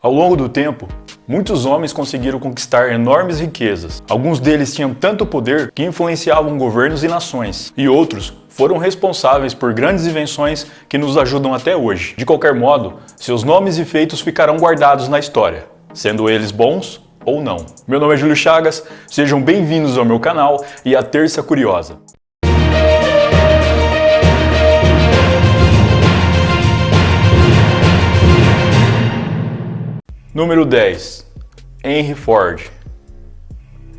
Ao longo do tempo, muitos homens conseguiram conquistar enormes riquezas. Alguns deles tinham tanto poder que influenciavam governos e nações, e outros foram responsáveis por grandes invenções que nos ajudam até hoje. De qualquer modo, seus nomes e feitos ficarão guardados na história, sendo eles bons ou não. Meu nome é Júlio Chagas, sejam bem-vindos ao meu canal e à Terça Curiosa. Número 10. Henry Ford.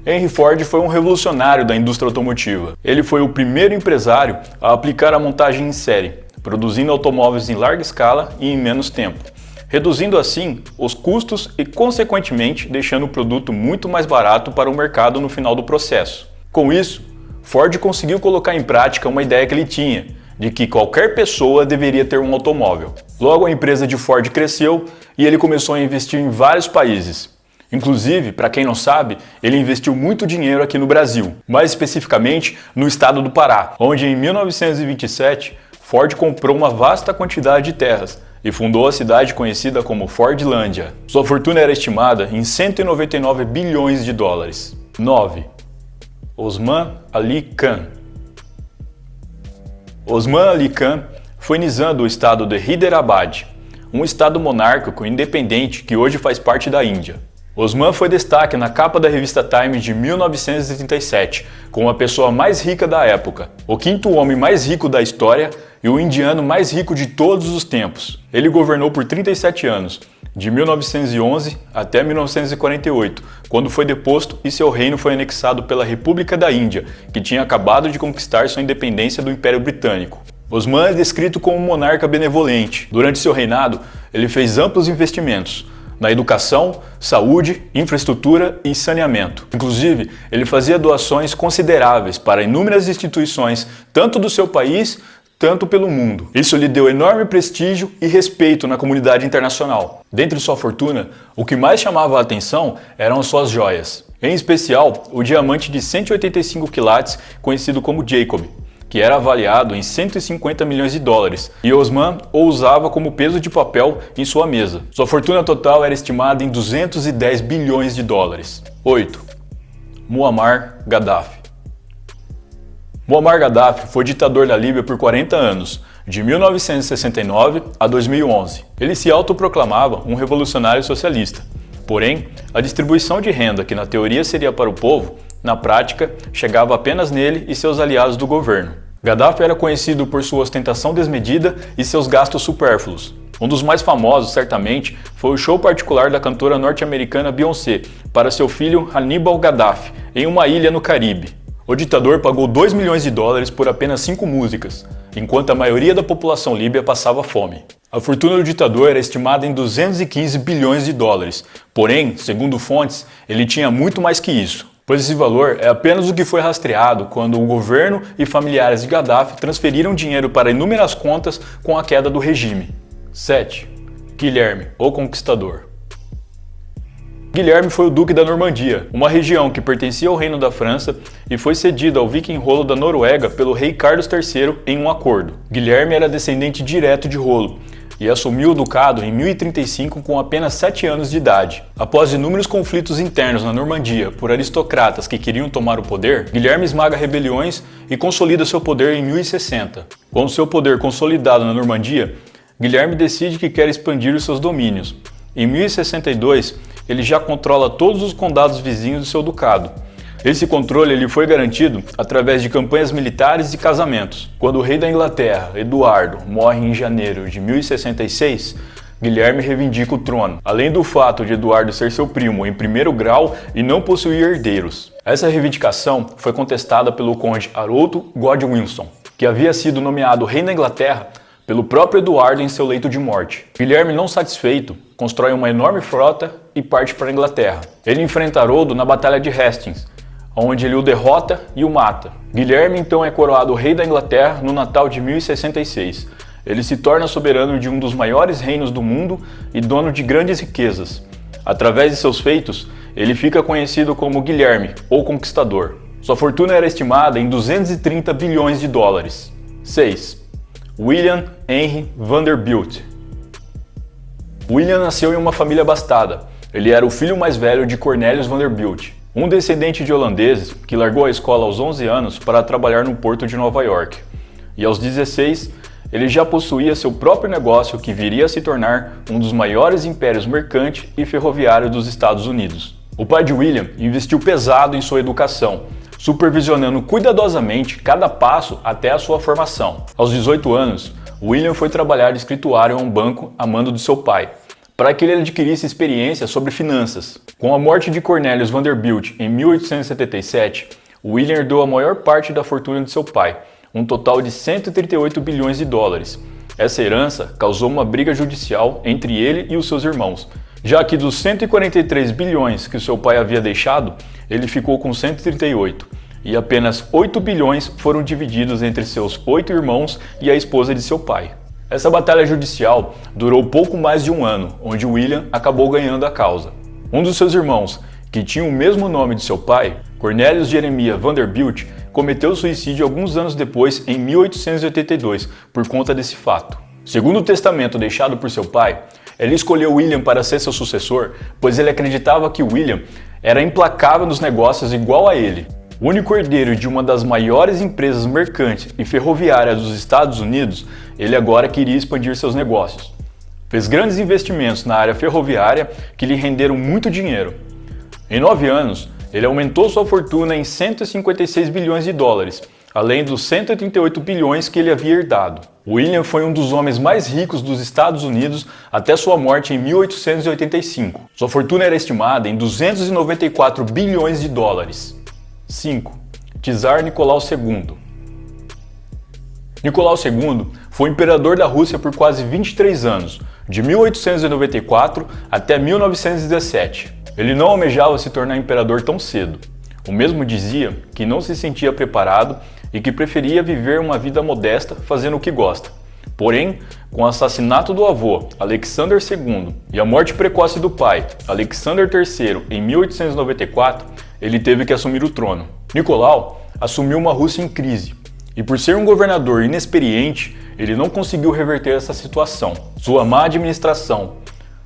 Henry Ford foi um revolucionário da indústria automotiva. Ele foi o primeiro empresário a aplicar a montagem em série, produzindo automóveis em larga escala e em menos tempo, reduzindo assim os custos e, consequentemente, deixando o produto muito mais barato para o mercado no final do processo. Com isso, Ford conseguiu colocar em prática uma ideia que ele tinha, de que qualquer pessoa deveria ter um automóvel. Logo, a empresa de Ford cresceu e ele começou a investir em vários países. Inclusive, para quem não sabe, ele investiu muito dinheiro aqui no Brasil, mais especificamente no estado do Pará, onde em 1927 Ford comprou uma vasta quantidade de terras e fundou a cidade conhecida como Fordlândia. Sua fortuna era estimada em 199 bilhões de dólares. 9. Osman Ali Khan. Osman Ali Khan foi nizam do estado de Hyderabad, um estado monárquico independente que hoje faz parte da Índia. Osman foi destaque na capa da revista Time de 1937, como a pessoa mais rica da época, o quinto homem mais rico da história e o indiano mais rico de todos os tempos. Ele governou por 37 anos, de 1911 até 1948, quando foi deposto e seu reino foi anexado pela República da Índia, que tinha acabado de conquistar sua independência do Império Britânico. Osman é descrito como um monarca benevolente. Durante seu reinado, ele fez amplos investimentos na educação, saúde, infraestrutura e saneamento. Inclusive, ele fazia doações consideráveis para inúmeras instituições, tanto do seu país, tanto pelo mundo. Isso lhe deu enorme prestígio e respeito na comunidade internacional. Dentre sua fortuna, o que mais chamava a atenção eram suas joias. Em especial, o diamante de 185 quilates, conhecido como Jacob, que era avaliado em 150 milhões de dólares, e Osman o usava como peso de papel em sua mesa. Sua fortuna total era estimada em 210 bilhões de dólares. 8. Muammar Gaddafi. Muammar Gaddafi foi ditador da Líbia por 40 anos, de 1969 a 2011. Ele se autoproclamava um revolucionário socialista. Porém, a distribuição de renda, que na teoria seria para o povo, na prática, chegava apenas nele e seus aliados do governo. Gaddafi era conhecido por sua ostentação desmedida e seus gastos supérfluos. Um dos mais famosos, certamente, foi o show particular da cantora norte-americana Beyoncé para seu filho Hannibal Gaddafi, em uma ilha no Caribe. O ditador pagou 2 milhões de dólares por apenas 5 músicas, enquanto a maioria da população líbia passava fome. A fortuna do ditador era estimada em 215 bilhões de dólares, porém, segundo fontes, ele tinha muito mais que isso, pois esse valor é apenas o que foi rastreado quando o governo e familiares de Gaddafi transferiram dinheiro para inúmeras contas com a queda do regime. 7. Guilherme, o Conquistador. Guilherme foi o Duque da Normandia, uma região que pertencia ao Reino da França e foi cedida ao viking Rolo da Noruega pelo rei Carlos III em um acordo. Guilherme era descendente direto de Rolo e assumiu o ducado em 1035 com apenas 7 anos de idade. Após inúmeros conflitos internos na Normandia por aristocratas que queriam tomar o poder, Guilherme esmaga rebeliões e consolida seu poder em 1060. Com seu poder consolidado na Normandia, Guilherme decide que quer expandir os seus domínios. Em 1062, ele já controla todos os condados vizinhos do seu ducado. Esse controle lhe foi garantido através de campanhas militares e casamentos. Quando o rei da Inglaterra, Eduardo, morre em janeiro de 1066, Guilherme reivindica o trono, além do fato de Eduardo ser seu primo em primeiro grau e não possuir herdeiros. Essa reivindicação foi contestada pelo conde Harold Godwinson, que havia sido nomeado rei da Inglaterra pelo próprio Eduardo em seu leito de morte. Guilherme, não satisfeito, constrói uma enorme frota e parte para a Inglaterra. Ele enfrenta Haroldo na Batalha de Hastings, onde ele o derrota e o mata. Guilherme então é coroado rei da Inglaterra no Natal de 1066. Ele se torna soberano de um dos maiores reinos do mundo e dono de grandes riquezas. Através de seus feitos, ele fica conhecido como Guilherme, o Conquistador. Sua fortuna era estimada em 230 bilhões de dólares. 6. William Henry Vanderbilt. William nasceu em uma família abastada. Ele era o filho mais velho de Cornelius Vanderbilt, um descendente de holandeses que largou a escola aos 11 anos para trabalhar no porto de Nova York. E aos 16, ele já possuía seu próprio negócio que viria a se tornar um dos maiores impérios mercante e ferroviário dos Estados Unidos. O pai de William investiu pesado em sua educação, supervisionando cuidadosamente cada passo até a sua formação. Aos 18 anos, William foi trabalhar de escrituário a um banco a mando de seu pai, para que ele adquirisse experiência sobre finanças. Com a morte de Cornelius Vanderbilt em 1877, William herdou a maior parte da fortuna de seu pai, um total de 138 bilhões de dólares. Essa herança causou uma briga judicial entre ele e os seus irmãos, já que dos 143 bilhões que seu pai havia deixado, ele ficou com 138, e apenas 8 bilhões foram divididos entre seus 8 irmãos e a esposa de seu pai. Essa batalha judicial durou pouco mais de um ano, onde William acabou ganhando a causa. Um dos seus irmãos, que tinha o mesmo nome de seu pai, Cornelius Jeremiah Vanderbilt, cometeu suicídio alguns anos depois, em 1882, por conta desse fato. Segundo o testamento deixado por seu pai, ele escolheu William para ser seu sucessor, pois ele acreditava que William era implacável nos negócios igual a ele. O único herdeiro de uma das maiores empresas mercantes e ferroviárias dos Estados Unidos, ele agora queria expandir seus negócios. Fez grandes investimentos na área ferroviária que lhe renderam muito dinheiro. Em 9 anos, ele aumentou sua fortuna em 156 bilhões de dólares, além dos 138 bilhões que ele havia herdado. William foi um dos homens mais ricos dos Estados Unidos até sua morte em 1885. Sua fortuna era estimada em 294 bilhões de dólares. 5. Tsar Nicolau II. Nicolau II foi imperador da Rússia por quase 23 anos, de 1894 até 1917. Ele não almejava se tornar imperador tão cedo. O mesmo dizia que não se sentia preparado e que preferia viver uma vida modesta fazendo o que gosta. Porém, com o assassinato do avô, Alexander II, e a morte precoce do pai, Alexander III, em 1894, ele teve que assumir o trono. Nicolau assumiu uma Rússia em crise, e por ser um governador inexperiente, ele não conseguiu reverter essa situação. Sua má administração,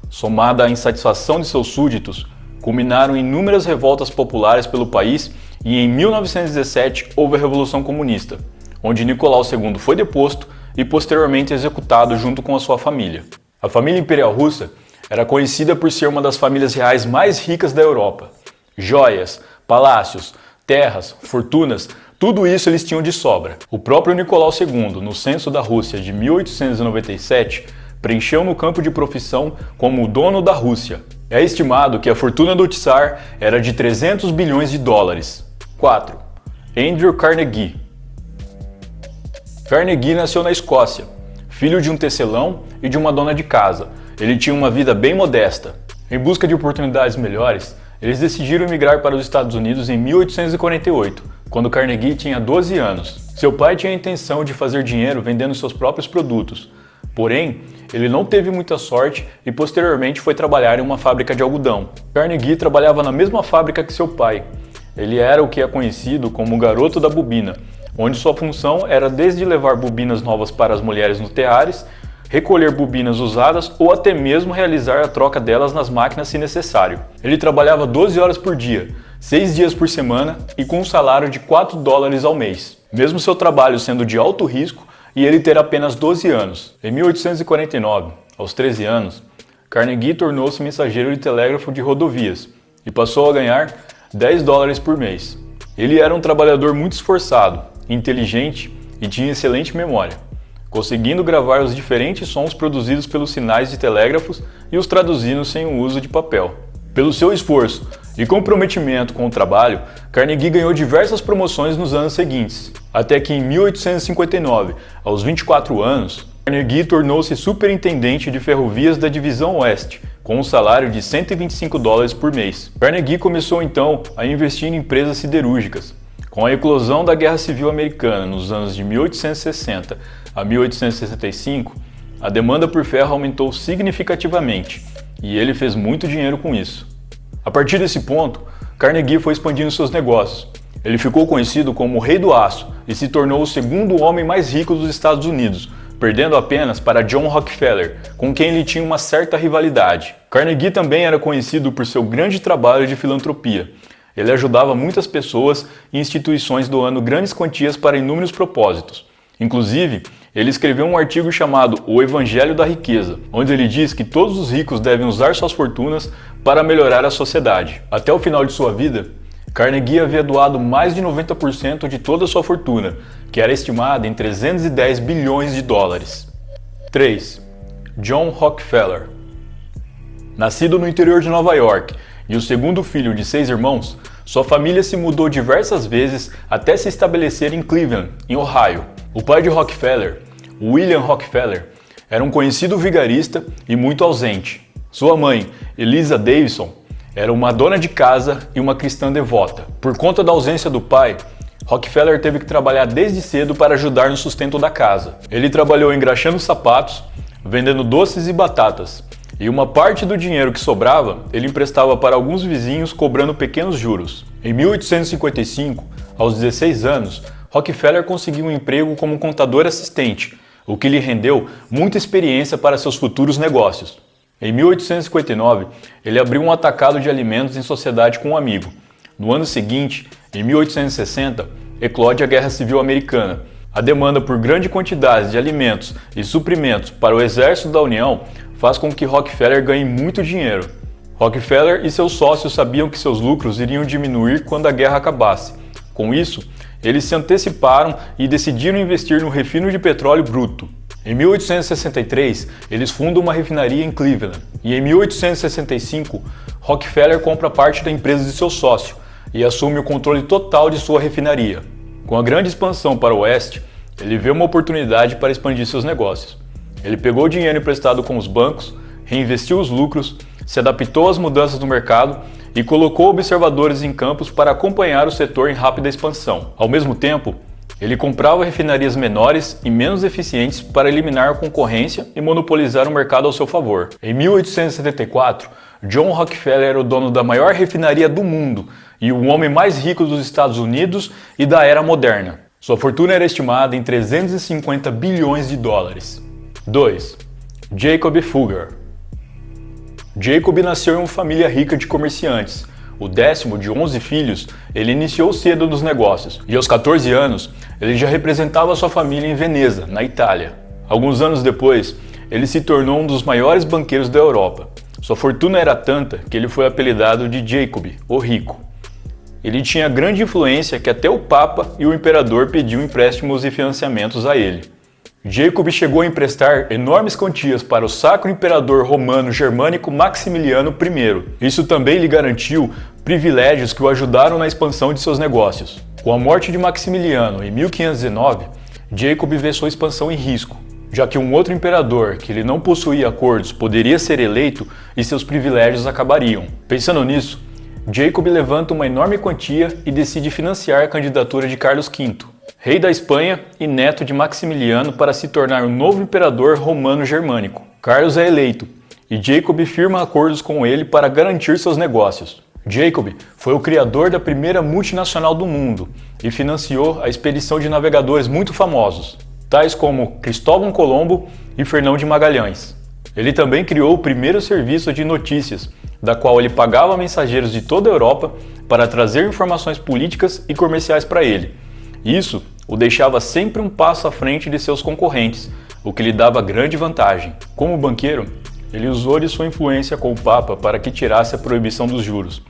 somada à insatisfação de seus súditos, culminaram em inúmeras revoltas populares pelo país e em 1917 houve a Revolução Comunista, onde Nicolau II foi deposto e posteriormente executado junto com a sua família. A família imperial russa era conhecida por ser uma das famílias reais mais ricas da Europa. Joias, palácios, terras, fortunas, tudo isso eles tinham de sobra. O próprio Nicolau II, no censo da Rússia de 1897, preencheu no campo de profissão como o dono da Rússia. É estimado que a fortuna do Tsar era de 300 bilhões de dólares. 4. Andrew Carnegie. Carnegie nasceu na Escócia, filho de um tecelão e de uma dona de casa. Ele tinha uma vida bem modesta. Em busca de oportunidades melhores, eles decidiram emigrar para os Estados Unidos em 1848, quando Carnegie tinha 12 anos. Seu pai tinha a intenção de fazer dinheiro vendendo seus próprios produtos. Porém, ele não teve muita sorte e posteriormente foi trabalhar em uma fábrica de algodão. Carnegie trabalhava na mesma fábrica que seu pai. Ele era o que é conhecido como o garoto da bobina, onde sua função era desde levar bobinas novas para as mulheres no teares, recolher bobinas usadas ou até mesmo realizar a troca delas nas máquinas se necessário. Ele trabalhava 12 horas por dia, 6 dias por semana e com um salário de 4 dólares ao mês. Mesmo seu trabalho sendo de alto risco, e ele ter apenas 12 anos. Em 1849, aos 13 anos, Carnegie tornou-se mensageiro de telégrafo de rodovias e passou a ganhar 10 dólares por mês. Ele era um trabalhador muito esforçado, inteligente e tinha excelente memória, conseguindo gravar os diferentes sons produzidos pelos sinais de telégrafos e os traduzindo sem o uso de papel. Pelo seu esforço e comprometimento com o trabalho, Carnegie ganhou diversas promoções nos anos seguintes, até que em 1859, aos 24 anos, Carnegie tornou-se superintendente de ferrovias da Divisão Oeste, com um salário de 125 dólares por mês. Carnegie começou então a investir em empresas siderúrgicas. Com a eclosão da Guerra Civil Americana nos anos de 1860 a 1865, a demanda por ferro aumentou significativamente, e ele fez muito dinheiro com isso. A partir desse ponto, Carnegie foi expandindo seus negócios. Ele ficou conhecido como o Rei do Aço e se tornou o segundo homem mais rico dos Estados Unidos, perdendo apenas para John Rockefeller, com quem ele tinha uma certa rivalidade. Carnegie também era conhecido por seu grande trabalho de filantropia. Ele ajudava muitas pessoas e instituições doando grandes quantias para inúmeros propósitos. Inclusive, ele escreveu um artigo chamado O Evangelho da Riqueza, onde ele diz que todos os ricos devem usar suas fortunas para melhorar a sociedade. Até o final de sua vida, Carnegie havia doado mais de 90% de toda a sua fortuna, que era estimada em 310 bilhões de dólares. 3. John Rockefeller. Nascido no interior de Nova York e o segundo filho de 6 irmãos, sua família se mudou diversas vezes até se estabelecer em Cleveland, em Ohio. O pai de Rockefeller, William Rockefeller, era um conhecido vigarista e muito ausente. Sua mãe, Eliza Davidson, era uma dona de casa e uma cristã devota. Por conta da ausência do pai, Rockefeller teve que trabalhar desde cedo para ajudar no sustento da casa. Ele trabalhou engraxando sapatos, vendendo doces e batatas, e uma parte do dinheiro que sobrava ele emprestava para alguns vizinhos cobrando pequenos juros. Em 1855, aos 16 anos, Rockefeller conseguiu um emprego como contador assistente, o que lhe rendeu muita experiência para seus futuros negócios. Em 1859, ele abriu um atacado de alimentos em sociedade com um amigo. No ano seguinte, em 1860, eclode a Guerra Civil Americana. A demanda por grande quantidade de alimentos e suprimentos para o exército da União faz com que Rockefeller ganhe muito dinheiro. Rockefeller e seus sócios sabiam que seus lucros iriam diminuir quando a guerra acabasse. Com isso, eles se anteciparam e decidiram investir no refino de petróleo bruto. Em 1863, eles fundam uma refinaria em Cleveland. E em 1865, Rockefeller compra parte da empresa de seu sócio e assume o controle total de sua refinaria. Com a grande expansão para o oeste, ele vê uma oportunidade para expandir seus negócios. Ele pegou o dinheiro emprestado com os bancos, reinvestiu os lucros, se adaptou às mudanças no mercado e colocou observadores em campos para acompanhar o setor em rápida expansão. Ao mesmo tempo, ele comprava refinarias menores e menos eficientes para eliminar a concorrência e monopolizar o mercado ao seu favor. Em 1874, John Rockefeller era o dono da maior refinaria do mundo e o homem mais rico dos Estados Unidos e da era moderna. Sua fortuna era estimada em 350 bilhões de dólares. 2. Jacob Fugger. Jacob nasceu em uma família rica de comerciantes. O 10º de 11 filhos, ele iniciou cedo nos negócios e aos 14 anos ele já representava sua família em Veneza, na Itália. Alguns anos depois, ele se tornou um dos maiores banqueiros da Europa. Sua fortuna era tanta que ele foi apelidado de Jacob, o Rico. Ele tinha grande influência que até o Papa e o Imperador pediam empréstimos e financiamentos a ele. Jacob chegou a emprestar enormes quantias para o Sacro Imperador Romano Germânico Maximiliano I. Isso também lhe garantiu privilégios que o ajudaram na expansão de seus negócios. Com a morte de Maximiliano em 1519, Jacob vê sua expansão em risco, já que um outro imperador que ele não possuía acordos poderia ser eleito e seus privilégios acabariam. Pensando nisso, Jacob levanta uma enorme quantia e decide financiar a candidatura de Carlos V, rei da Espanha e neto de Maximiliano, para se tornar o novo imperador romano-germânico. Carlos é eleito e Jacob firma acordos com ele para garantir seus negócios. Jacob foi o criador da primeira multinacional do mundo e financiou a expedição de navegadores muito famosos, tais como Cristóvão Colombo e Fernão de Magalhães. Ele também criou o primeiro serviço de notícias, da qual ele pagava mensageiros de toda a Europa para trazer informações políticas e comerciais para ele. Isso o deixava sempre um passo à frente de seus concorrentes, o que lhe dava grande vantagem. Como banqueiro, ele usou de sua influência com o Papa para que tirasse a proibição dos juros,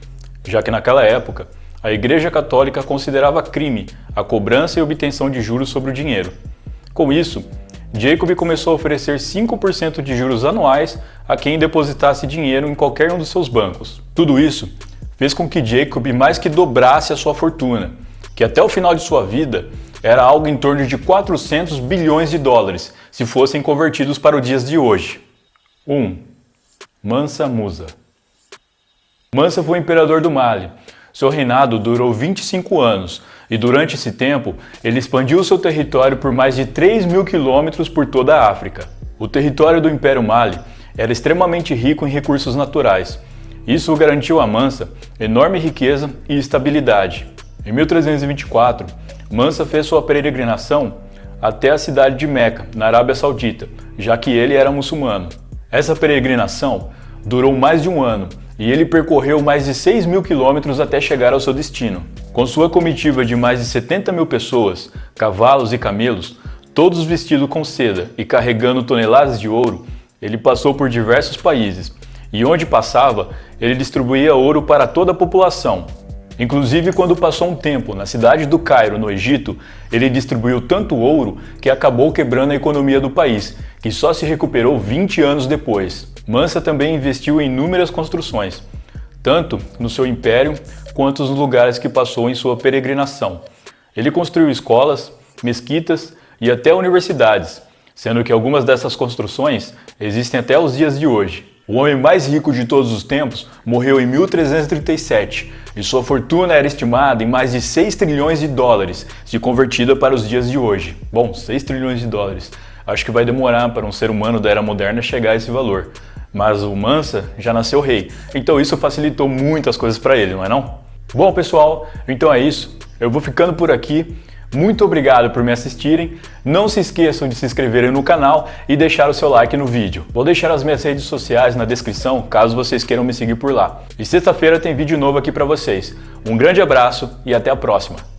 já que naquela época a Igreja Católica considerava crime a cobrança e obtenção de juros sobre o dinheiro. Com isso, Jacob começou a oferecer 5% de juros anuais a quem depositasse dinheiro em qualquer um dos seus bancos. Tudo isso fez com que Jacob mais que dobrasse a sua fortuna, que até o final de sua vida era algo em torno de 400 bilhões de dólares, se fossem convertidos para os dias de hoje. 1. Mansa Musa. Mansa foi imperador do Mali. Seu reinado durou 25 anos e durante esse tempo ele expandiu seu território por mais de 3.000 quilômetros por toda a África. O território do Império Mali era extremamente rico em recursos naturais. Isso garantiu a Mansa enorme riqueza e estabilidade. Em 1324, Mansa fez sua peregrinação até a cidade de Meca, na Arábia Saudita, já que ele era muçulmano. Essa peregrinação durou mais de um ano e ele percorreu mais de 6.000 quilômetros até chegar ao seu destino. Com sua comitiva de mais de 70 mil pessoas, cavalos e camelos, todos vestidos com seda e carregando toneladas de ouro, ele passou por diversos países e onde passava, ele distribuía ouro para toda a população. Inclusive, quando passou um tempo na cidade do Cairo, no Egito, ele distribuiu tanto ouro que acabou quebrando a economia do país, que só se recuperou 20 anos depois. Mansa também investiu em inúmeras construções, tanto no seu império quanto nos lugares que passou em sua peregrinação. Ele construiu escolas, mesquitas e até universidades, sendo que algumas dessas construções existem até os dias de hoje. O homem mais rico de todos os tempos morreu em 1337 e sua fortuna era estimada em mais de 6 trilhões de dólares, se convertida para os dias de hoje. Bom, 6 trilhões de dólares. Acho que vai demorar para um ser humano da era moderna chegar a esse valor. Mas o Mansa já nasceu rei, então isso facilitou muitas coisas para ele, não é não? Bom, pessoal, então é isso. Eu vou ficando por aqui. Muito obrigado por me assistirem, não se esqueçam de se inscreverem no canal e deixar o seu like no vídeo. Vou deixar as minhas redes sociais na descrição, caso vocês queiram me seguir por lá. E sexta-feira tem vídeo novo aqui para vocês. Um grande abraço e até a próxima!